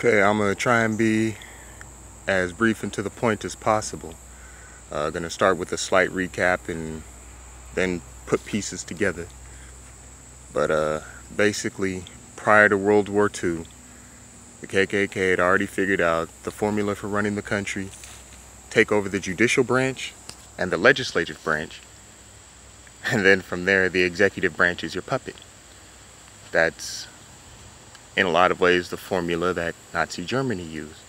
Okay, I'm going to try and be as brief and to the point as possible. Going to start with a slight recap and then put pieces together. But basically, prior to World War II, the KKK had already figured out the formula for running the country: take over the judicial branch and the legislative branch, and then from there the executive branch is your puppet. That's in a lot of ways the formula that Nazi Germany used.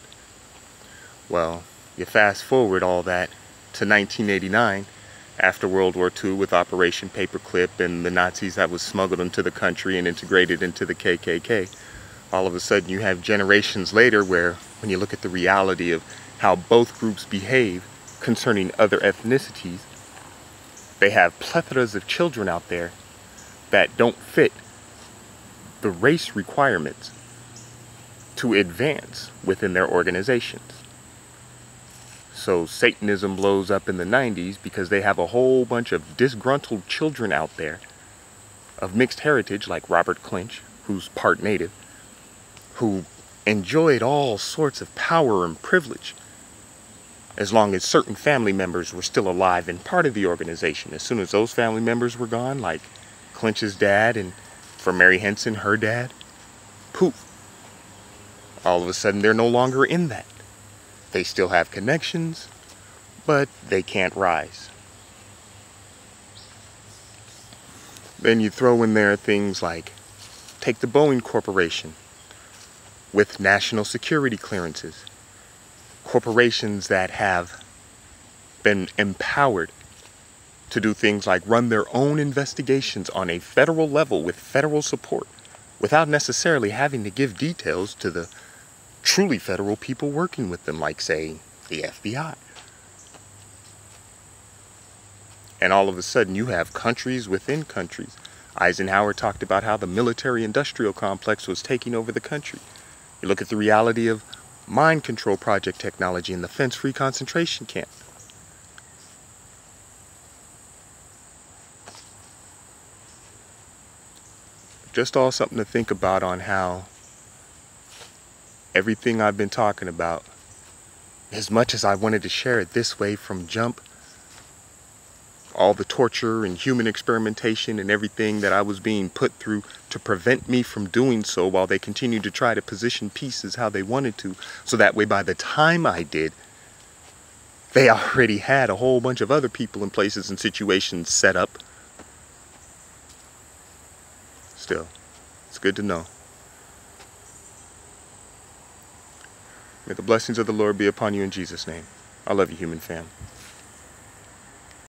Well, you fast forward all that to 1989, after World War II, with Operation Paperclip and the Nazis that was smuggled into the country and integrated into the KKK. All of a sudden you have generations later where, when you look at the reality of how both groups behave concerning other ethnicities, they have plethoras of children out there that don't fit the race requirements to advance within their organizations. So Satanism blows up in the 90s because they have a whole bunch of disgruntled children out there of mixed heritage, like Robert Clinch, who's part native, who enjoyed all sorts of power and privilege as long as certain family members were still alive and part of the organization. As soon as those family members were gone, like Clinch's dad, and for Mary Henson, her dad, poof, all of a sudden they're no longer in that. They still have connections, but they can't rise. Then you throw in there things like, take the Boeing Corporation with national security clearances. Corporations that have been empowered to do things like run their own investigations on a federal level with federal support, without necessarily having to give details to the truly federal people working with them, like, say, the FBI. And all of a sudden you have countries within countries. Eisenhower talked about how the military-industrial complex was taking over the country. You look at the reality of mind control project technology in the fence-free concentration camp. Just all something to think about on how everything I've been talking about, as much as I wanted to share it this way from jump, all the torture and human experimentation and everything that I was being put through to prevent me from doing so, while they continued to try to position pieces how they wanted to, so that way by the time I did, they already had a whole bunch of other people in places and situations set up. Still, it's good to know. May the blessings of the Lord be upon you in Jesus' name. I love you, human fam.